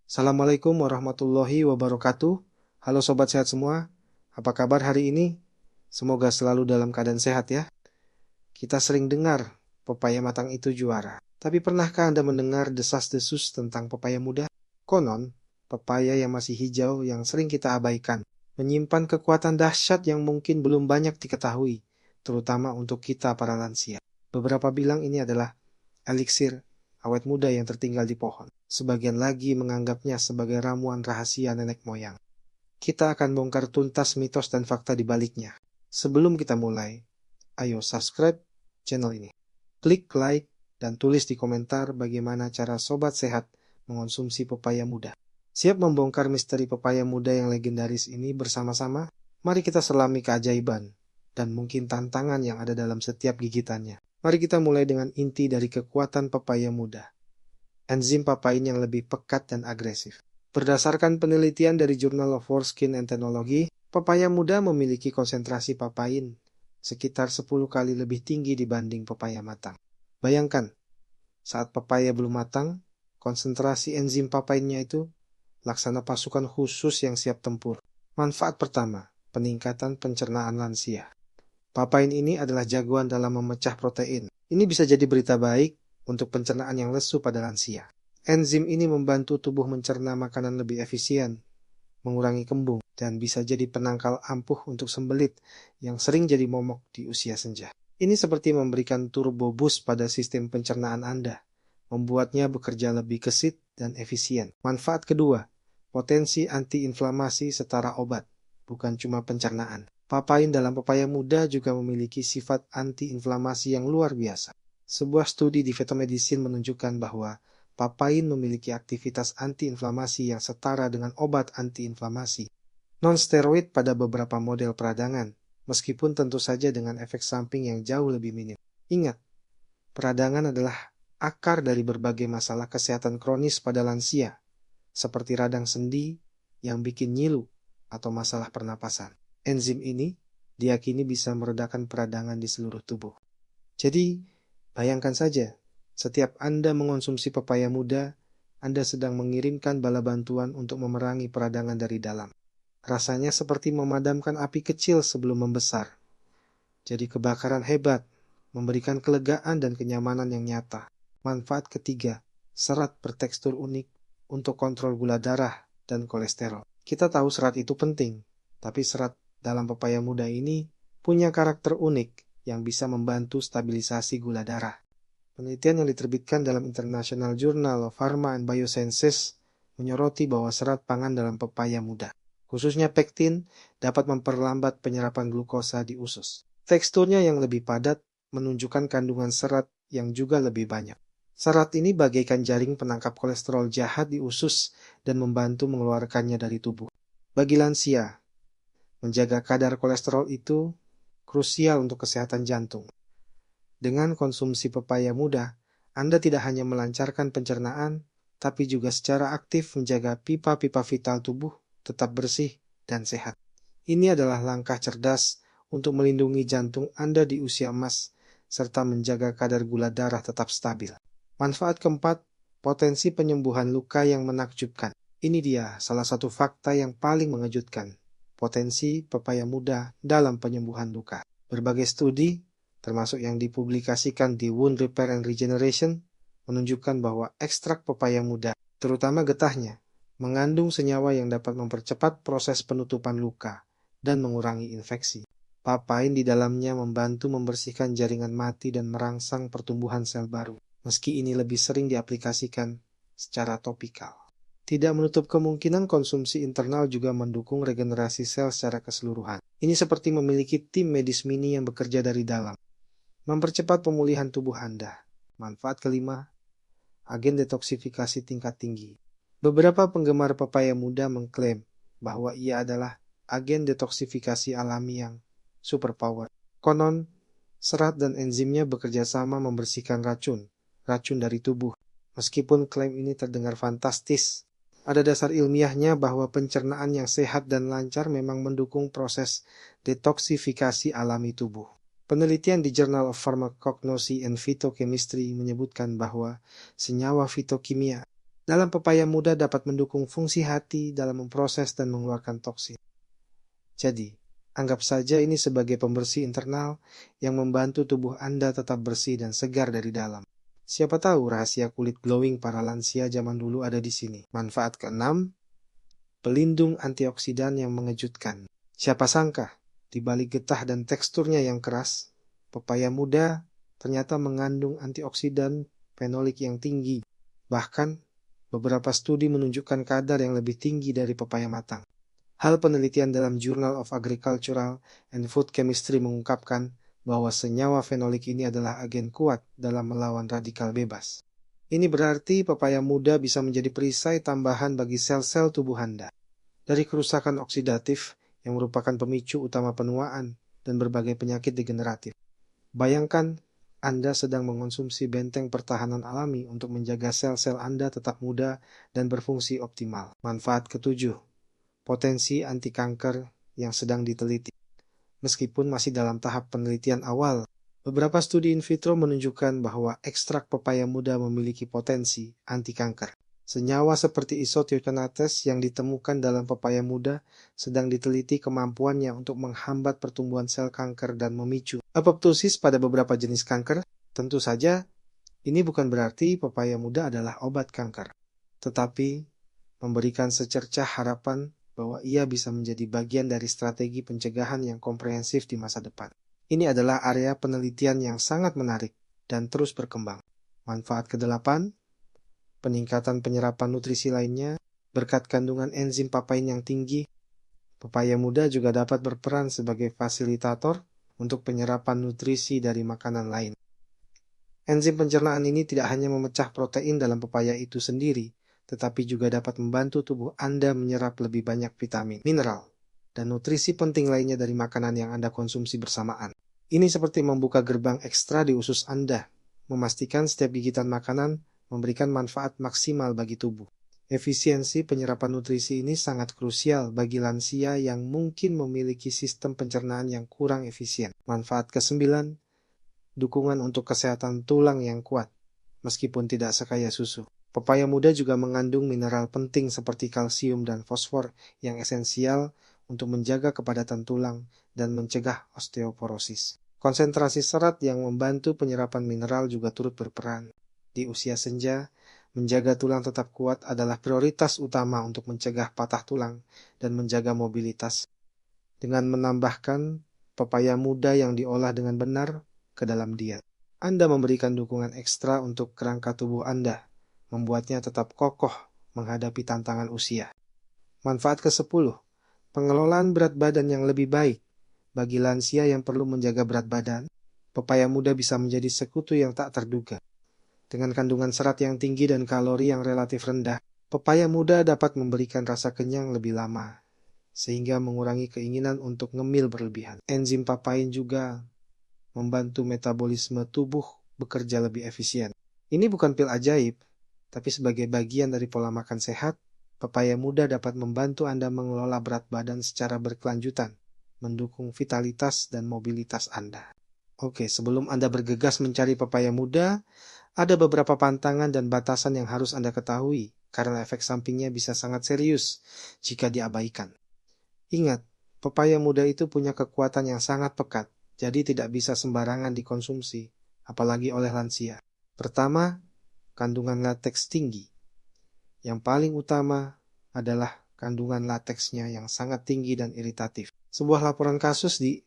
Assalamualaikum warahmatullahi wabarakatuh. Halo sobat sehat semua, apa kabar hari ini? Semoga selalu dalam keadaan sehat ya. Kita sering dengar pepaya matang itu juara. Tapi pernahkah Anda mendengar desas-desus tentang pepaya muda? Konon, pepaya yang masih hijau yang sering kita abaikan, menyimpan kekuatan dahsyat yang mungkin belum banyak diketahui, terutama untuk kita para lansia. Beberapa bilang ini adalah eliksir awet muda yang tertinggal di pohon. Sebagian lagi menganggapnya sebagai ramuan rahasia nenek moyang. Kita akan bongkar tuntas mitos dan fakta di baliknya. Sebelum kita mulai, ayo subscribe channel ini. Klik like dan tulis di komentar bagaimana cara sobat sehat mengonsumsi pepaya muda. Siap membongkar misteri pepaya muda yang legendaris ini bersama-sama? Mari kita selami keajaiban dan mungkin tantangan yang ada dalam setiap gigitannya. Mari kita mulai dengan inti dari kekuatan pepaya muda. Enzim papain yang lebih pekat dan agresif. Berdasarkan penelitian dari Journal of Foreskin and Technology, pepaya muda memiliki konsentrasi papain sekitar 10 kali lebih tinggi dibanding pepaya matang. Bayangkan, saat pepaya belum matang, konsentrasi enzim papainnya itu laksana pasukan khusus yang siap tempur. Manfaat pertama, peningkatan pencernaan lansia. Papain ini adalah jagoan dalam memecah protein. Ini bisa jadi berita baik untuk pencernaan yang lesu pada lansia. Enzim ini membantu tubuh mencerna makanan lebih efisien, mengurangi kembung, dan bisa jadi penangkal ampuh untuk sembelit yang sering jadi momok di usia senja. Ini seperti memberikan turbo boost pada sistem pencernaan Anda, membuatnya bekerja lebih gesit dan efisien. Manfaat kedua, potensi antiinflamasi setara obat, bukan cuma pencernaan. Papain dalam pepaya muda juga memiliki sifat antiinflamasi yang luar biasa. Sebuah studi di Vetomedicine menunjukkan bahwa papain memiliki aktivitas antiinflamasi yang setara dengan obat antiinflamasi non-steroid pada beberapa model peradangan, meskipun tentu saja dengan efek samping yang jauh lebih minim. Ingat, peradangan adalah akar dari berbagai masalah kesehatan kronis pada lansia, seperti radang sendi yang bikin nyilu atau masalah pernapasan. Enzim ini diyakini bisa meredakan peradangan di seluruh tubuh. Jadi, bayangkan saja, setiap Anda mengonsumsi pepaya muda, Anda sedang mengirimkan bala bantuan untuk memerangi peradangan dari dalam. Rasanya seperti memadamkan api kecil sebelum membesar. Jadi kebakaran hebat, memberikan kelegaan dan kenyamanan yang nyata. Manfaat ketiga, serat bertekstur unik untuk kontrol gula darah dan kolesterol. Kita tahu serat itu penting, tapi serat dalam pepaya muda ini punya karakter unik yang bisa membantu stabilisasi gula darah. Penelitian yang diterbitkan dalam International Journal of Pharma and Biosciences menyoroti bahwa serat pangan dalam pepaya muda, khususnya pektin, dapat memperlambat penyerapan glukosa di usus. Teksturnya yang lebih padat menunjukkan kandungan serat yang juga lebih banyak. Serat ini bagaikan jaring penangkap kolesterol jahat di usus dan membantu mengeluarkannya dari tubuh. Bagi lansia, menjaga kadar kolesterol itu krusial untuk kesehatan jantung. Dengan konsumsi pepaya muda, Anda tidak hanya melancarkan pencernaan, tapi juga secara aktif menjaga pipa-pipa vital tubuh tetap bersih dan sehat. Ini adalah langkah cerdas untuk melindungi jantung Anda di usia emas, serta menjaga kadar gula darah tetap stabil. Manfaat keempat, potensi penyembuhan luka yang menakjubkan. Ini dia salah satu fakta yang paling mengejutkan. Potensi pepaya muda dalam penyembuhan luka. Berbagai studi, termasuk yang dipublikasikan di Wound Repair and Regeneration, menunjukkan bahwa ekstrak pepaya muda, terutama getahnya, mengandung senyawa yang dapat mempercepat proses penutupan luka dan mengurangi infeksi. Papain di dalamnya membantu membersihkan jaringan mati dan merangsang pertumbuhan sel baru, meski ini lebih sering diaplikasikan secara topikal. Tidak menutup kemungkinan konsumsi internal juga mendukung regenerasi sel secara keseluruhan. Ini seperti memiliki tim medis mini yang bekerja dari dalam, mempercepat pemulihan tubuh Anda. Manfaat kelima, agen detoksifikasi tingkat tinggi. Beberapa penggemar pepaya muda mengklaim bahwa ia adalah agen detoksifikasi alami yang superpower. Konon, serat dan enzimnya bekerja sama membersihkan racun dari tubuh. Meskipun klaim ini terdengar fantastis, ada dasar ilmiahnya bahwa pencernaan yang sehat dan lancar memang mendukung proses detoksifikasi alami tubuh. Penelitian di Journal of Pharmacognosy and Phytochemistry menyebutkan bahwa senyawa fitokimia Dalam pepaya muda dapat mendukung fungsi hati dalam memproses dan mengeluarkan toksin. Jadi, anggap saja ini sebagai pembersih internal yang membantu tubuh Anda tetap bersih dan segar dari dalam. Siapa tahu rahasia kulit glowing para lansia zaman dulu ada di sini. Manfaat keenam, pelindung antioksidan yang mengejutkan. Siapa sangka, di balik getah dan teksturnya yang keras, pepaya muda ternyata mengandung antioksidan fenolik yang tinggi. Bahkan, beberapa studi menunjukkan kadar yang lebih tinggi dari pepaya matang. Hal penelitian dalam Journal of Agricultural and Food Chemistry mengungkapkan bahwa senyawa fenolik ini adalah agen kuat dalam melawan radikal bebas. Ini berarti pepaya muda bisa menjadi perisai tambahan bagi sel-sel tubuh Anda. Dari kerusakan oksidatif yang merupakan pemicu utama penuaan dan berbagai penyakit degeneratif. Bayangkan Anda sedang mengonsumsi benteng pertahanan alami untuk menjaga sel-sel Anda tetap muda dan berfungsi optimal. Manfaat ketujuh, potensi anti kanker yang sedang diteliti. Meskipun masih dalam tahap penelitian awal, beberapa studi in vitro menunjukkan bahwa ekstrak pepaya muda memiliki potensi anti kanker. Senyawa seperti isothiocanates yang ditemukan dalam pepaya muda sedang diteliti kemampuannya untuk menghambat pertumbuhan sel kanker dan memicu apoptosis pada beberapa jenis kanker. Tentu saja, ini bukan berarti pepaya muda adalah obat kanker, tetapi memberikan secercah harapan bahwa ia bisa menjadi bagian dari strategi pencegahan yang komprehensif di masa depan. Ini adalah area penelitian yang sangat menarik dan terus berkembang. Manfaat ke-8, peningkatan penyerapan nutrisi lainnya. Berkat kandungan enzim papain yang tinggi, pepaya muda juga dapat berperan sebagai fasilitator untuk penyerapan nutrisi dari makanan lain. Enzim pencernaan ini tidak hanya memecah protein dalam pepaya itu sendiri, tetapi juga dapat membantu tubuh Anda menyerap lebih banyak vitamin, mineral, dan nutrisi penting lainnya dari makanan yang Anda konsumsi bersamaan. Ini seperti membuka gerbang ekstra di usus Anda, memastikan setiap gigitan makanan memberikan manfaat maksimal bagi tubuh. Efisiensi penyerapan nutrisi ini sangat krusial bagi lansia yang mungkin memiliki sistem pencernaan yang kurang efisien. Manfaat ke-9, dukungan untuk kesehatan tulang yang kuat, meskipun tidak sekaya susu. Pepaya muda juga mengandung mineral penting seperti kalsium dan fosfor yang esensial untuk menjaga kepadatan tulang dan mencegah osteoporosis. Konsentrasi serat yang membantu penyerapan mineral juga turut berperan. Di usia senja, menjaga tulang tetap kuat adalah prioritas utama untuk mencegah patah tulang dan menjaga mobilitas. Dengan menambahkan pepaya muda yang diolah dengan benar ke dalam diet, Anda memberikan dukungan ekstra untuk kerangka tubuh Anda, membuatnya tetap kokoh menghadapi tantangan usia. Manfaat ke-10, pengelolaan berat badan yang lebih baik. Bagi lansia yang perlu menjaga berat badan, pepaya muda bisa menjadi sekutu yang tak terduga. Dengan kandungan serat yang tinggi dan kalori yang relatif rendah, pepaya muda dapat memberikan rasa kenyang lebih lama, sehingga mengurangi keinginan untuk ngemil berlebihan. Enzim papain juga membantu metabolisme tubuh bekerja lebih efisien. Ini bukan pil ajaib, tapi sebagai bagian dari pola makan sehat, pepaya muda dapat membantu Anda mengelola berat badan secara berkelanjutan, mendukung vitalitas dan mobilitas Anda. Oke, sebelum Anda bergegas mencari pepaya muda, ada beberapa pantangan dan batasan yang harus Anda ketahui, karena efek sampingnya bisa sangat serius jika diabaikan. Ingat, pepaya muda itu punya kekuatan yang sangat pekat, jadi tidak bisa sembarangan dikonsumsi, apalagi oleh lansia. Pertama, kandungan lateks tinggi. Yang paling utama adalah kandungan lateksnya yang sangat tinggi dan iritatif. Sebuah laporan kasus di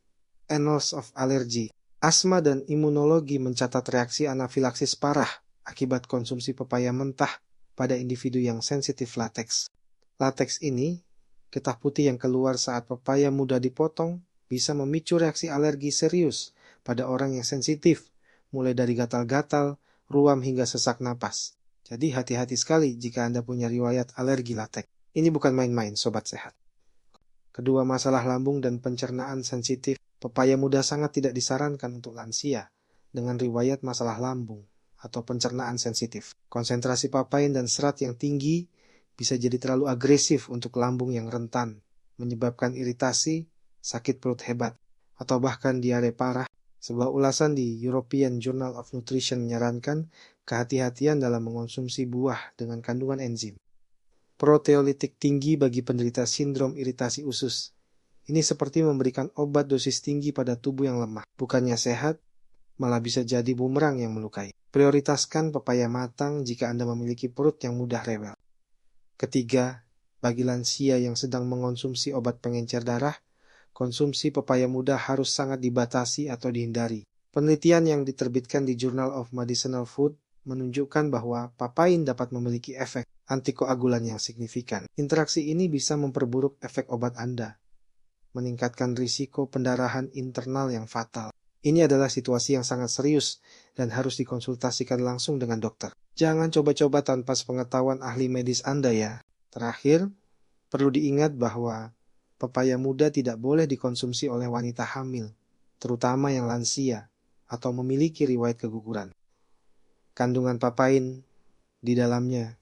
Annals of Allergy, Asma dan Imunologi mencatat reaksi anafilaksis parah akibat konsumsi pepaya mentah pada individu yang sensitif lateks. Lateks ini, getah putih yang keluar saat pepaya muda dipotong, bisa memicu reaksi alergi serius pada orang yang sensitif, mulai dari gatal-gatal, ruam hingga sesak napas. Jadi hati-hati sekali jika Anda punya riwayat alergi lateks. Ini bukan main-main, sobat sehat. Kedua, masalah lambung dan pencernaan sensitif. Pepaya muda sangat tidak disarankan untuk lansia dengan riwayat masalah lambung atau pencernaan sensitif. Konsentrasi papain dan serat yang tinggi bisa jadi terlalu agresif untuk lambung yang rentan, menyebabkan iritasi, sakit perut hebat, atau bahkan diare parah. Sebuah ulasan di European Journal of Nutrition menyarankan kehati-hatian dalam mengonsumsi buah dengan kandungan enzim proteolitik tinggi bagi penderita sindrom iritasi usus. Ini seperti memberikan obat dosis tinggi pada tubuh yang lemah. Bukannya sehat, malah bisa jadi bumerang yang melukai. Prioritaskan pepaya matang jika Anda memiliki perut yang mudah rewel. Ketiga, bagi lansia yang sedang mengonsumsi obat pengencer darah, konsumsi pepaya muda harus sangat dibatasi atau dihindari. Penelitian yang diterbitkan di Journal of Medicinal Food menunjukkan bahwa papain dapat memiliki efek antikoagulan yang signifikan. Interaksi ini bisa memperburuk efek obat Anda, meningkatkan risiko pendarahan internal yang fatal. Ini adalah situasi yang sangat serius dan harus dikonsultasikan langsung dengan dokter. Jangan coba-coba tanpa sepengetahuan ahli medis Anda ya. Terakhir, perlu diingat bahwa pepaya muda tidak boleh dikonsumsi oleh wanita hamil, terutama yang lansia atau memiliki riwayat keguguran. Kandungan papain di dalamnya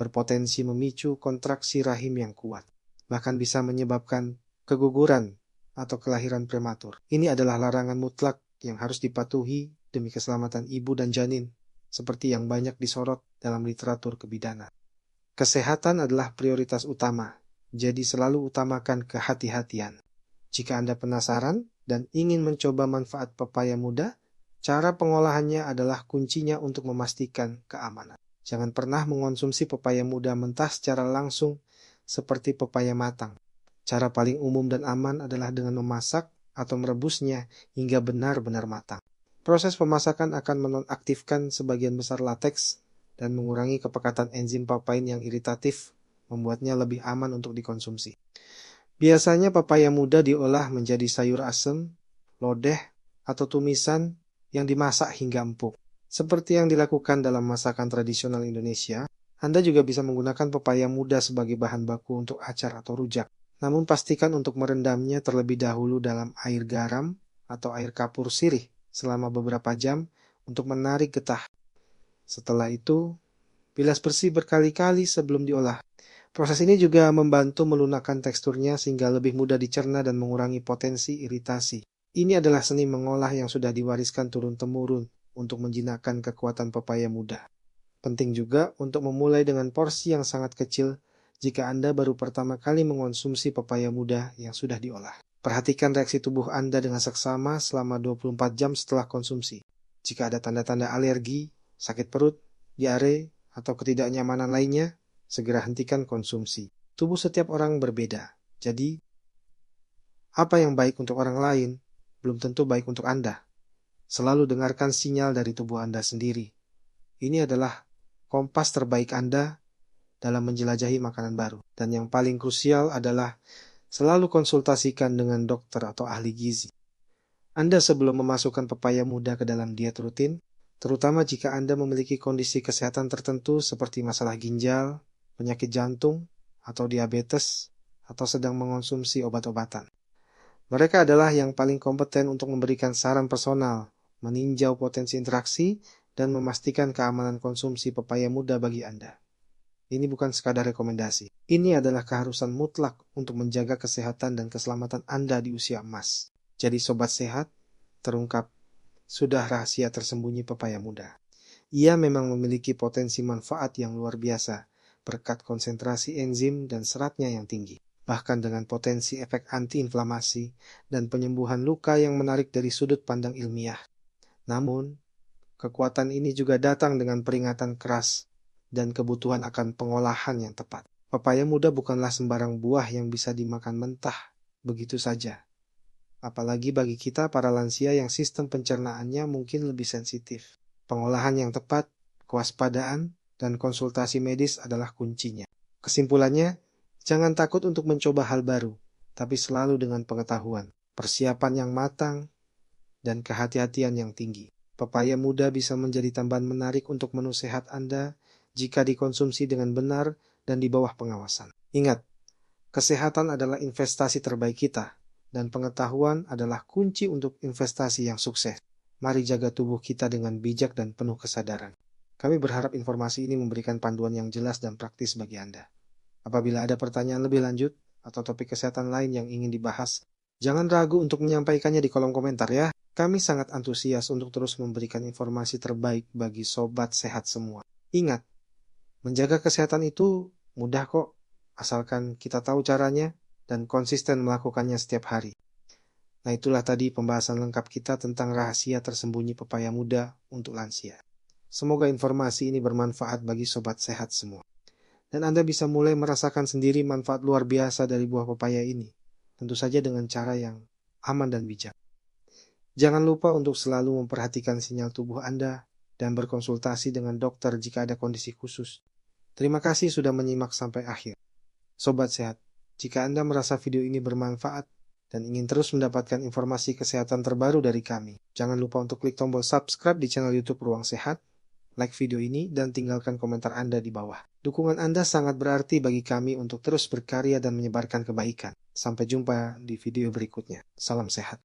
berpotensi memicu kontraksi rahim yang kuat, bahkan bisa menyebabkan keguguran atau kelahiran prematur. Ini adalah larangan mutlak yang harus dipatuhi demi keselamatan ibu dan janin, seperti yang banyak disorot dalam literatur kebidanan. Kesehatan adalah prioritas utama, jadi selalu utamakan kehati-hatian. Jika Anda penasaran dan ingin mencoba manfaat pepaya muda, cara pengolahannya adalah kuncinya untuk memastikan keamanan. Jangan pernah mengonsumsi pepaya muda mentah secara langsung seperti pepaya matang. Cara paling umum dan aman adalah dengan memasak atau merebusnya hingga benar-benar matang. Proses pemasakan akan menonaktifkan sebagian besar lateks dan mengurangi kepekatan enzim papain yang iritatif, membuatnya lebih aman untuk dikonsumsi. Biasanya pepaya muda diolah menjadi sayur asem, lodeh, atau tumisan yang dimasak hingga empuk. Seperti yang dilakukan dalam masakan tradisional Indonesia, Anda juga bisa menggunakan pepaya muda sebagai bahan baku untuk acar atau rujak. Namun pastikan untuk merendamnya terlebih dahulu dalam air garam atau air kapur sirih selama beberapa jam untuk menarik getah. Setelah itu, bilas bersih berkali-kali sebelum diolah. Proses ini juga membantu melunakkan teksturnya sehingga lebih mudah dicerna dan mengurangi potensi iritasi. Ini adalah seni mengolah yang sudah diwariskan turun-temurun untuk menjinakkan kekuatan pepaya muda. Penting juga untuk memulai dengan porsi yang sangat kecil jika Anda baru pertama kali mengonsumsi pepaya muda yang sudah diolah. Perhatikan reaksi tubuh Anda dengan seksama selama 24 jam setelah konsumsi. Jika ada tanda-tanda alergi, sakit perut, diare, atau ketidaknyamanan lainnya, segera hentikan konsumsi. Tubuh setiap orang berbeda, jadi apa yang baik untuk orang lain belum tentu baik untuk Anda. Selalu dengarkan sinyal dari tubuh Anda sendiri. Ini adalah kompas terbaik Anda dalam menjelajahi makanan baru. Dan yang paling krusial adalah selalu konsultasikan dengan dokter atau ahli gizi. Anda sebelum memasukkan pepaya muda ke dalam diet rutin, terutama jika Anda memiliki kondisi kesehatan tertentu seperti masalah ginjal, penyakit jantung, atau diabetes, atau sedang mengonsumsi obat-obatan. Mereka adalah yang paling kompeten untuk memberikan saran personal, meninjau potensi interaksi, dan memastikan keamanan konsumsi pepaya muda bagi Anda. Ini bukan sekadar rekomendasi. Ini adalah keharusan mutlak untuk menjaga kesehatan dan keselamatan Anda di usia emas. Jadi sobat sehat, terungkap, sudah rahasia tersembunyi pepaya muda. Ia memang memiliki potensi manfaat yang luar biasa, berkat konsentrasi enzim dan seratnya yang tinggi. Bahkan dengan potensi efek antiinflamasi dan penyembuhan luka yang menarik dari sudut pandang ilmiah. Namun, kekuatan ini juga datang dengan peringatan keras dan kebutuhan akan pengolahan yang tepat. Pepaya muda bukanlah sembarang buah yang bisa dimakan mentah begitu saja. Apalagi bagi kita para lansia yang sistem pencernaannya mungkin lebih sensitif. Pengolahan yang tepat, kewaspadaan, dan konsultasi medis adalah kuncinya. Kesimpulannya, jangan takut untuk mencoba hal baru, tapi selalu dengan pengetahuan, persiapan yang matang, dan kehati-hatian yang tinggi. Pepaya muda bisa menjadi tambahan menarik untuk menu sehat Anda jika dikonsumsi dengan benar dan di bawah pengawasan. Ingat, kesehatan adalah investasi terbaik kita, dan pengetahuan adalah kunci untuk investasi yang sukses. Mari jaga tubuh kita dengan bijak dan penuh kesadaran. Kami berharap informasi ini memberikan panduan yang jelas dan praktis bagi Anda. Apabila ada pertanyaan lebih lanjut atau topik kesehatan lain yang ingin dibahas, jangan ragu untuk menyampaikannya di kolom komentar ya. Kami sangat antusias untuk terus memberikan informasi terbaik bagi sobat sehat semua. Ingat, menjaga kesehatan itu mudah kok, asalkan kita tahu caranya dan konsisten melakukannya setiap hari. Nah, itulah tadi pembahasan lengkap kita tentang rahasia tersembunyi pepaya muda untuk lansia. Semoga informasi ini bermanfaat bagi sobat sehat semua. Dan Anda bisa mulai merasakan sendiri manfaat luar biasa dari buah pepaya ini. Tentu saja dengan cara yang aman dan bijak. Jangan lupa untuk selalu memperhatikan sinyal tubuh Anda dan berkonsultasi dengan dokter jika ada kondisi khusus. Terima kasih sudah menyimak sampai akhir. Sobat sehat, jika Anda merasa video ini bermanfaat dan ingin terus mendapatkan informasi kesehatan terbaru dari kami, jangan lupa untuk klik tombol subscribe di channel YouTube Ruang Sehat, like video ini, dan tinggalkan komentar Anda di bawah. Dukungan Anda sangat berarti bagi kami untuk terus berkarya dan menyebarkan kebaikan. Sampai jumpa di video berikutnya. Salam sehat.